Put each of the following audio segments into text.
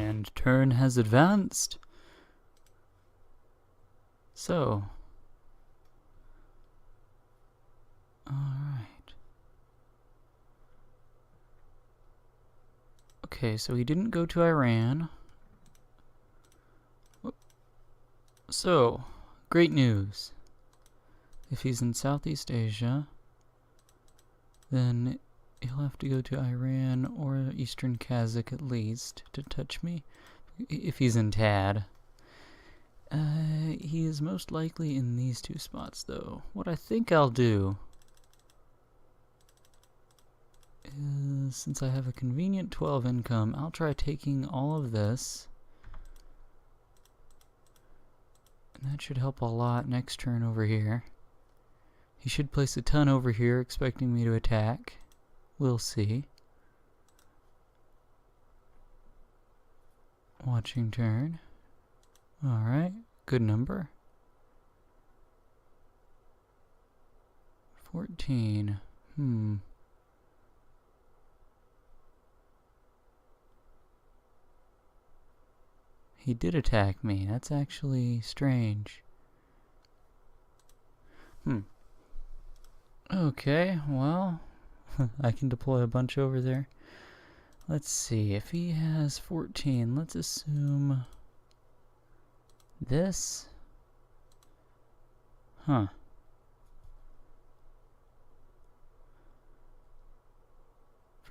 And turn has advanced. So. Alright. Okay, so he didn't go to Iran. So, great news. If he's in Southeast Asia, then he'll have to go to Iran or Eastern Kazakh at least to touch me. If he's in Tad. He is most likely in these two spots, though. What I think I'll do is, since I have a convenient 12 income, I'll try taking all of this. And that should help a lot next turn over here. He should place a ton over here, expecting me to attack. We'll see. Watching turn. Alright, good number. 14. He did attack me. That's actually strange. Okay, well, I can deploy a bunch over there. Let's see, if he has 14, let's assume this. For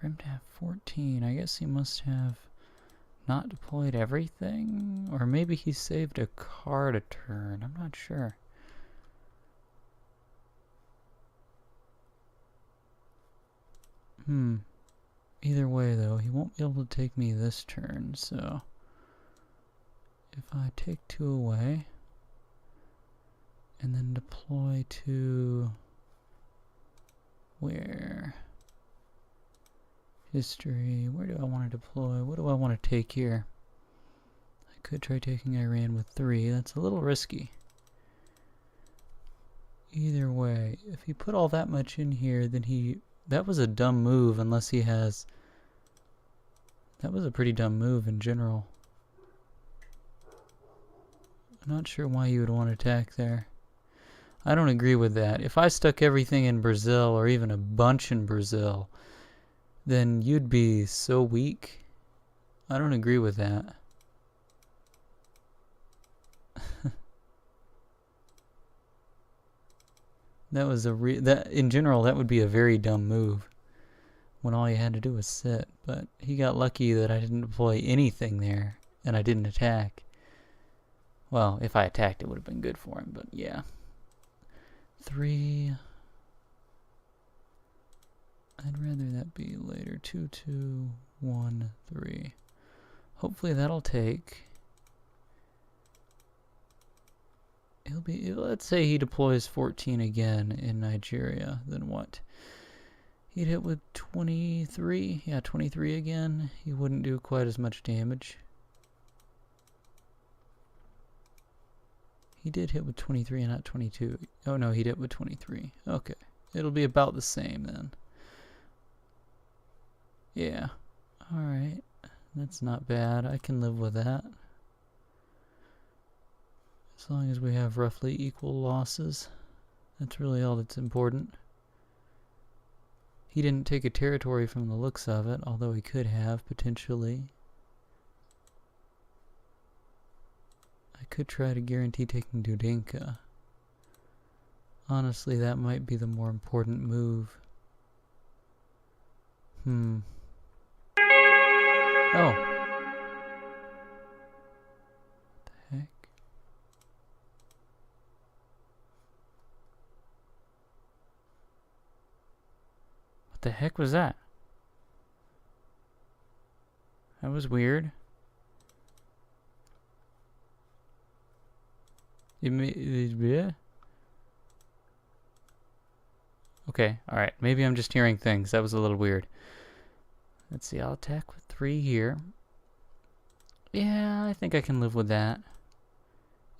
him to have 14, I guess he must have not deployed everything? Or maybe he saved a card a turn, I'm not sure. Either way, though, he won't be able to take me this turn, so if I take 2 away and then deploy to where? History, where do I want to deploy? What do I want to take here? I could try taking Iran with 3, that's a little risky. Either way, if he put all that much in here, then that was a dumb move unless he has... That was a pretty dumb move in general. I'm not sure why you would want to attack there. I don't agree with that. If I stuck everything in Brazil, or even a bunch in Brazil, then you'd be so weak. I don't agree with that. That was in general, that would be a very dumb move when all you had to do was sit. But he got lucky that I didn't deploy anything there and I didn't attack. Well, if I attacked, it would have been good for him, but yeah. 3. I'd rather that be later. 2, 2, 1, 3. Hopefully that'll take. Let's say he deploys 14 again in Nigeria, then what? He'd hit with 23, yeah, 23 again. He wouldn't do quite as much damage. He did hit with 23 and not 22. Oh no, he hit with 23. Okay, it'll be about the same then. Yeah, alright, that's not bad. I can live with that. As long as we have roughly equal losses, that's really all that's important. He didn't take a territory from the looks of it, although he could have, potentially. I could try to guarantee taking Dudenka. Honestly, that might be the more important move. Oh. What the heck? What the heck was that? That was weird. Okay, alright. Maybe I'm just hearing things. That was a little weird. Let's see, I'll attack with 3 here. Yeah, I think I can live with that.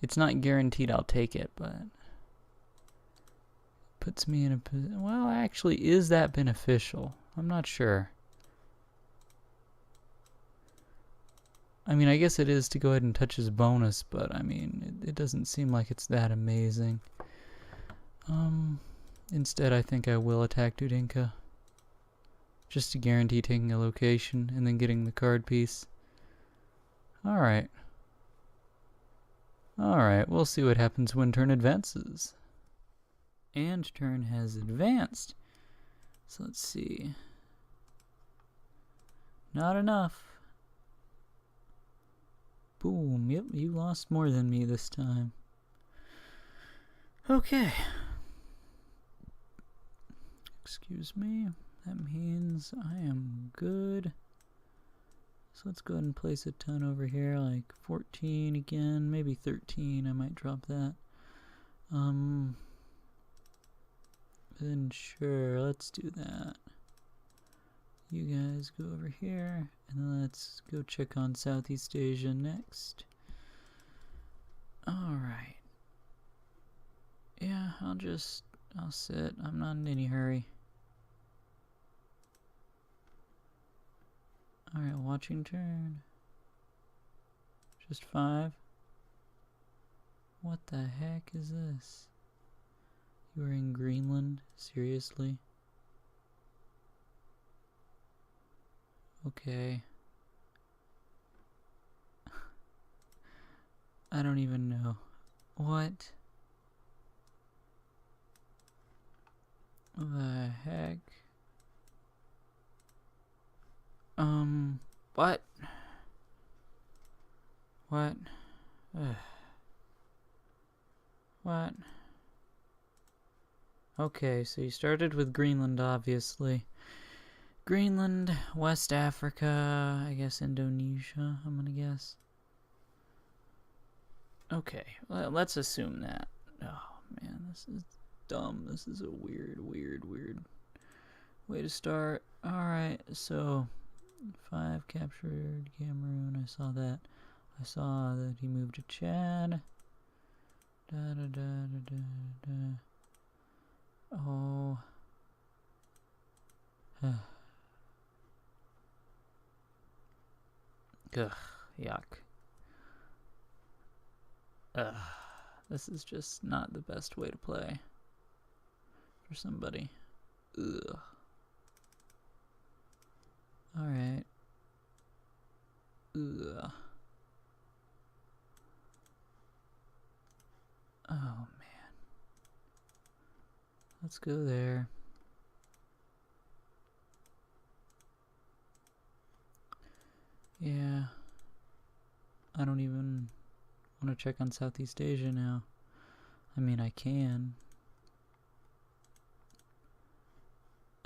It's not guaranteed I'll take it, but puts me in a position. Well, actually, is that beneficial? I'm not sure. I mean, I guess it is to go ahead and touch his bonus, but I mean, it doesn't seem like it's that amazing. Instead, I think I will attack Dudinka. Just to guarantee taking a location and then getting the card piece. Alright. Alright, we'll see what happens when turn advances. And turn has advanced. So let's see. Not enough. Boom. Yep, you lost more than me this time. Okay. Excuse me. That means I am good. So let's go ahead and place a ton over here, like 14 again, maybe 13. I might drop that. Then sure, let's do that. You guys go over here, and then let's go check on Southeast Asia next. Alright. Yeah, I'll sit. I'm not in any hurry. Alright, watching turn. Just 5. What the heck is this? You were in Greenland? Seriously? Okay. I don't even know. What? The heck? What? What? Ugh. What? Okay, so you started with Greenland, obviously. Greenland, West Africa, I guess Indonesia, I'm gonna guess. Okay, let's assume that. Oh, man, this is dumb. This is a weird way to start. Alright, so 5 captured Cameroon. I saw that. I saw that he moved to Chad. Oh. Ugh, yuck. This is just not the best way to play for somebody. Ugh. Alright. Ugh. Oh, man. Let's go there. Yeah. I don't even want to check on Southeast Asia now. I mean, I can.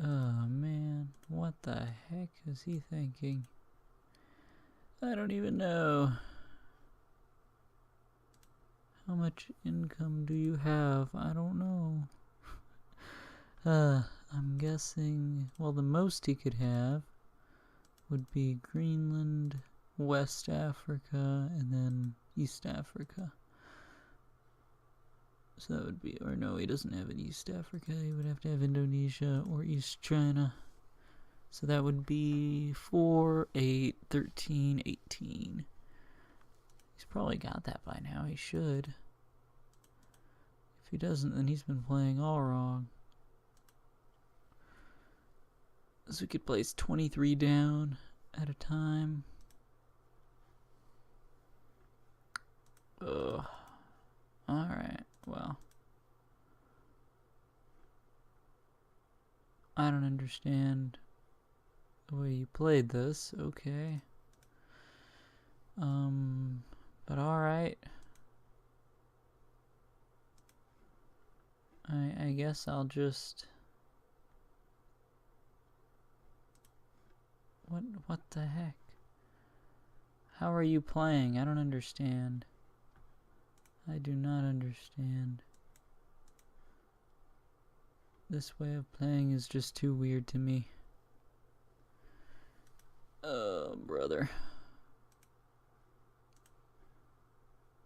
Oh, man. What the heck is he thinking? I don't even know. How much income do you have? I don't know. I'm guessing, well, the most he could have would be Greenland, West Africa, and then East Africa. So that would be, or no, he doesn't have an East Africa. He would have to have Indonesia or East China. So that would be 4, 8, 13, 18. He's probably got that by now. He should. If he doesn't, then he's been playing all wrong. So we could place 23 down at a time. Ugh. Alright, well. I don't understand the way you played this. Okay. But alright. I guess I'll just... What the heck? How are you playing? I don't understand. I do not understand. This way of playing is just too weird to me. Oh, brother.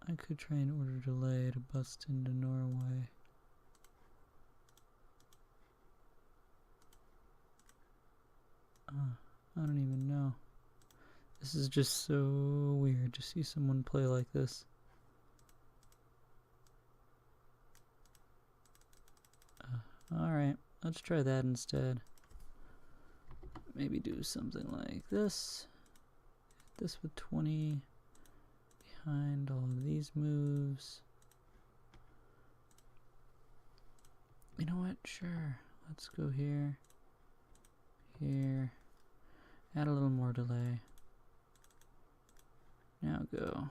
I could try and order delay to bust into Norway. I don't even know. This is just so weird to see someone play like this. Alright, let's try that instead. Maybe do something like this. This with 20 behind all of these moves. You know what? Sure. Let's go here. Here. Add a little more delay. Now go.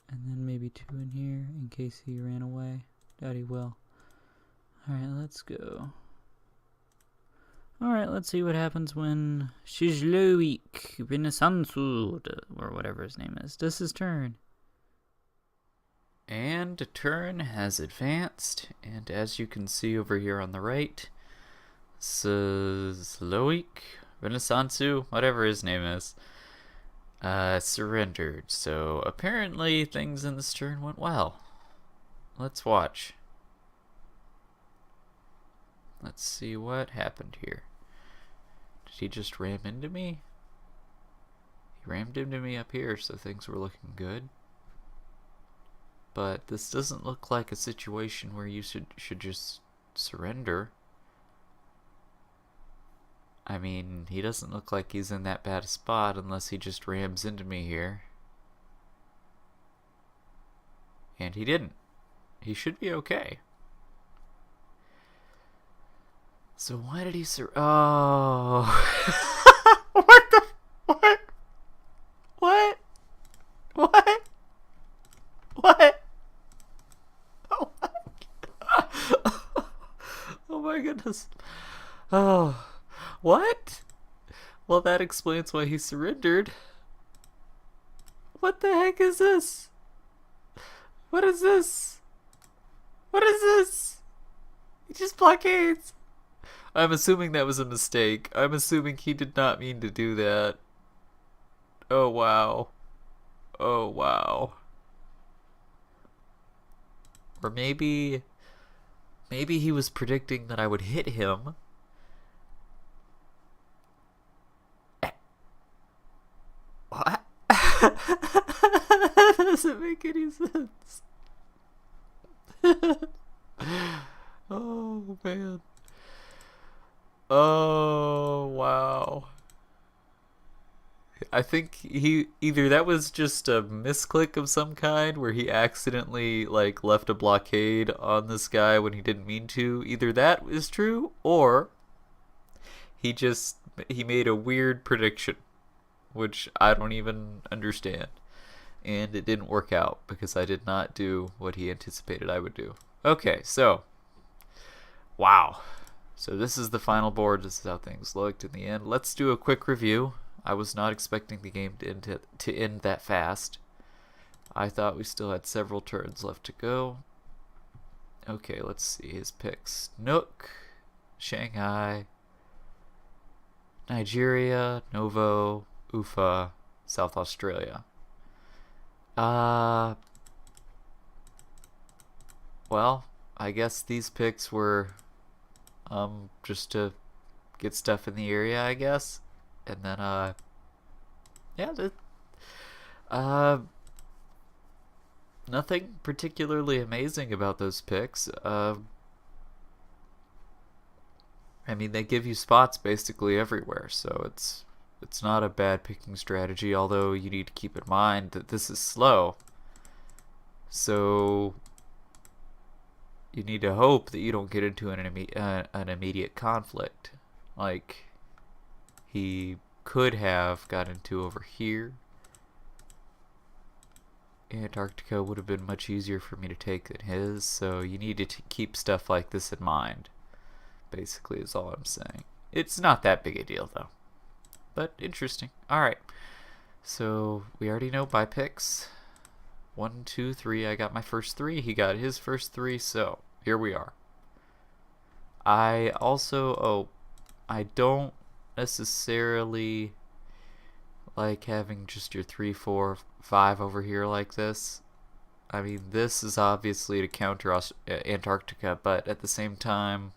And then maybe 2 in here in case he ran away. Doubt he will. Alright, let's go. Alright, let's see what happens when człowiek, renesansu, or whatever his name is, does his turn. And a turn has advanced, and as you can see over here on the right, człowiek, renesansu, whatever his name is, surrendered. So apparently things in this turn went well. Let's watch. Let's see what happened here. Did he just ram into me? He rammed into me up here, so things were looking good. But this doesn't look like a situation where you should just surrender. I mean, he doesn't look like he's in that bad a spot unless he just rams into me here. And he didn't. He should be okay. So why did he Oh. What the... What? What? What? What? Oh my... Oh my goodness. Oh. What? Well, that explains why he surrendered. What the heck is this? What is this? What is this? He just blockades. I'm assuming that was a mistake. I'm assuming he did not mean to do that. Oh wow. Oh wow. Or maybe he was predicting that I would hit him. What? That doesn't make any sense. Oh man. Oh wow. I think either that was just a misclick of some kind where he accidentally like left a blockade on this guy when he didn't mean to. Either that is true, or he made a weird prediction, which I don't even understand. And it didn't work out because I did not do what he anticipated I would do. Okay, so wow. So this is the final board. This is how things looked in the end. Let's do a quick review. I was not expecting the game to end that fast. I thought we still had several turns left to go. Okay, let's see his picks. Nook, Shanghai, Nigeria, Novo, Ufa, South Australia. Well, I guess these picks were just to get stuff in the area, I guess. And then yeah, nothing particularly amazing about those picks. I mean, they give you spots basically everywhere, so it's not a bad picking strategy, although you need to keep in mind that this is slow. So you need to hope that you don't get into an immediate conflict, like he could have got into over here. Antarctica would have been much easier for me to take than his, so you need to keep stuff like this in mind, basically, is all I'm saying. It's not that big a deal, though. But interesting. Alright. So, we already know by picks. 1, 2, 3. I got my first 3. He got his first 3, so here we are. I also... I don't necessarily like having just your 3, 4, 5 over here like this. I mean, this is obviously to counter Antarctica, but at the same time,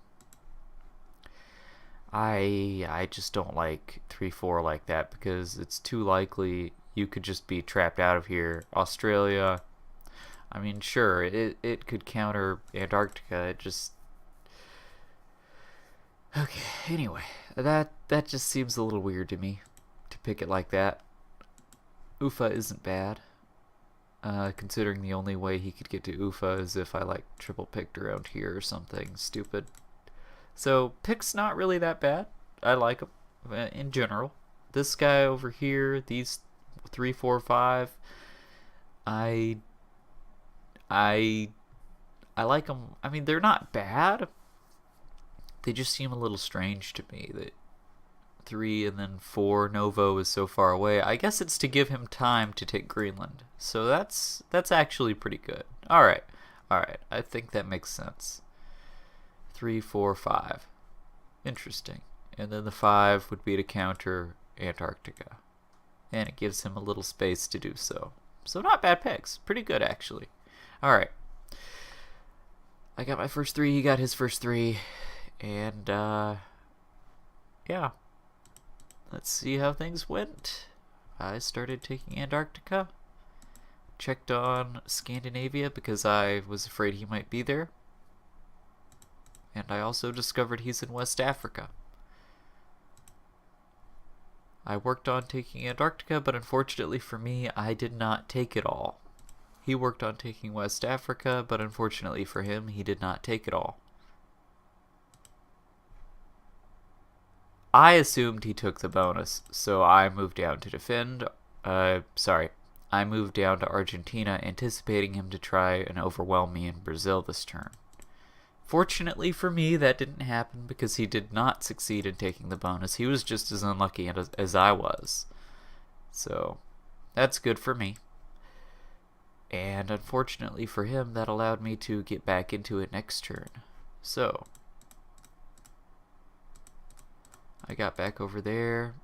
I just don't like 3-4 like that because it's too likely you could just be trapped out of here. Australia, I mean, sure, it could counter Antarctica. It just okay. Anyway, that just seems a little weird to me to pick it like that. Ufa isn't bad, considering the only way he could get to Ufa is if I like triple picked around here or something stupid. So pick's not really that bad. I like him in general. This guy over here, these 3, 4, 5, I I like them. I mean, they're not bad. They just seem a little strange to me that 3 and then 4 Novo is so far away. I guess it's to give him time to take Greenland. So that's actually pretty good. All right. I think that makes sense. 3, 4, 5. Interesting. And then the 5 would be to counter Antarctica. And it gives him a little space to do so. So not bad picks. Pretty good, actually. Alright. I got my first 3. He got his first 3. And, yeah. Let's see how things went. I started taking Antarctica. Checked on Scandinavia because I was afraid he might be there. And I also discovered he's in West Africa. I worked on taking Antarctica, but unfortunately for me, I did not take it all. He worked on taking West Africa, but unfortunately for him, he did not take it all. I assumed he took the bonus, so I moved down to defend. I moved down to Argentina, anticipating him to try and overwhelm me in Brazil this turn. Fortunately for me, that didn't happen because he did not succeed in taking the bonus. He was just as unlucky as I was. So, that's good for me. And unfortunately for him, that allowed me to get back into it next turn. So, I got back over there.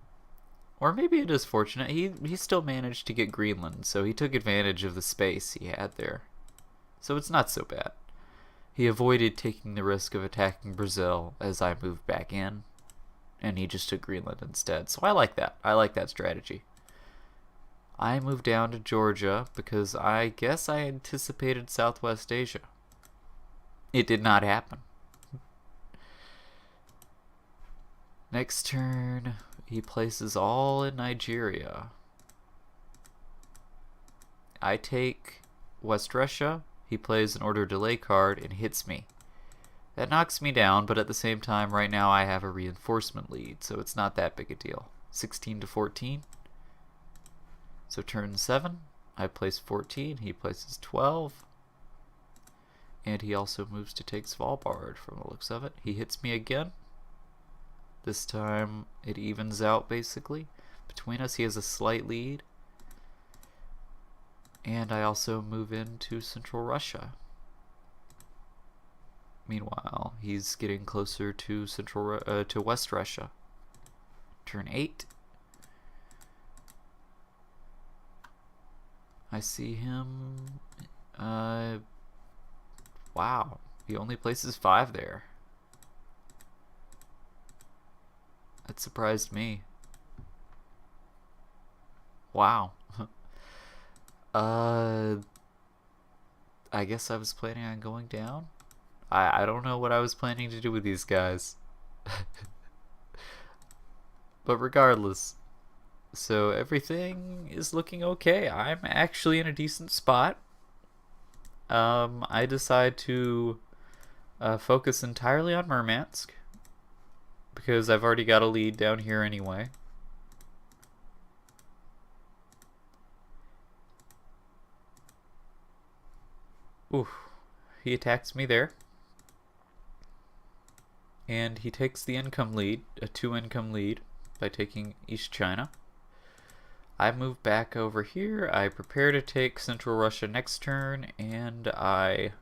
Or maybe it is fortunate. He still managed to get Greenland, so he took advantage of the space he had there. So it's not so bad. He avoided taking the risk of attacking Brazil as I moved back in, and he just took Greenland instead. So I like that. I like that strategy. I moved down to Georgia because I guess I anticipated Southwest Asia. It did not happen. Next turn, he places all in Nigeria. I take West Russia. He plays an order delay card and hits me. That knocks me down, but at the same time, right now I have a reinforcement lead, so it's not that big a deal. 16 to 14. So turn 7, I place 14, he places 12. And he also moves to take Svalbard from the looks of it. He hits me again. This time it evens out basically. Between us he has a slight lead. And I also move into Central Russia. Meanwhile, he's getting closer to to West Russia. Turn 8. I see him. Wow, he only places 5 there. That surprised me. Wow. I guess I was planning on going down. I don't know what I was planning to do with these guys. But regardless, so everything is looking okay. I'm actually in a decent spot. I decide to focus entirely on Murmansk because I've already got a lead down here anyway. Ooh, he attacks me there. And he takes the income lead, a 2 income lead, by taking East China. I move back over here. I prepare to take Central Russia next turn, and I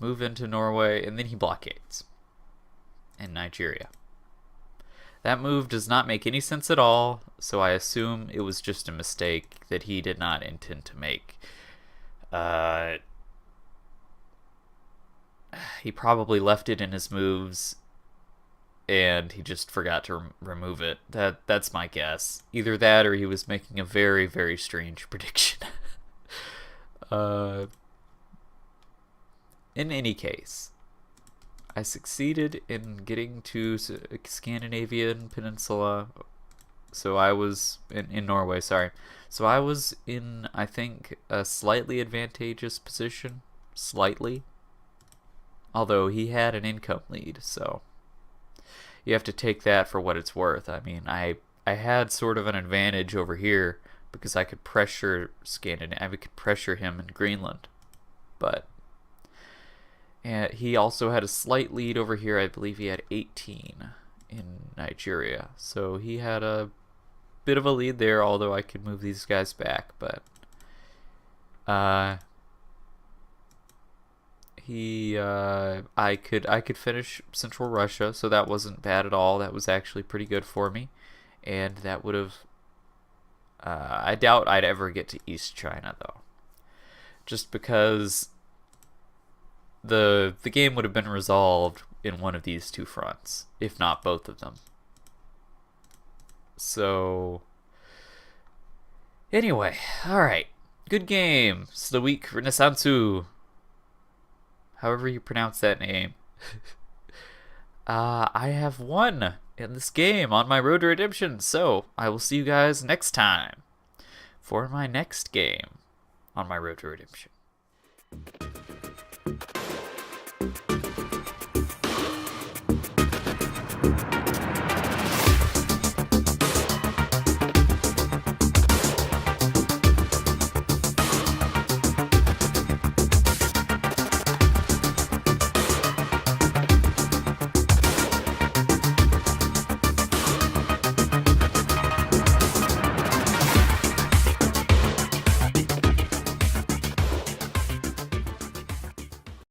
move into Norway, and then he blockades. And Nigeria. That move does not make any sense at all, so I assume it was just a mistake that he did not intend to make. he probably left it in his moves and he just forgot to remove it. That's my guess. Either that or he was making a very, very strange prediction. In any case, I succeeded in getting to Scandinavian Peninsula. So I was in Norway, sorry. So I was in, I think, a slightly advantageous position. Slightly. Although he had an income lead, so you have to take that for what it's worth. I mean, I had sort of an advantage over here because I could pressure Scandinavia. I could pressure him in Greenland. But and he also had a slight lead over here. I believe he had 18 in Nigeria. So he had a bit of a lead there, although I could move these guys back. But I could finish Central Russia, so that wasn't bad at all. That was actually pretty good for me, and that would have. I doubt I'd ever get to East China though, just because the game would have been resolved in one of these two fronts, if not both of them. So anyway, all right, good game. It's the week renesansu. However you pronounce that name. I have won in this game on my road to redemption, so I will see you guys next time for my next game on my road to redemption.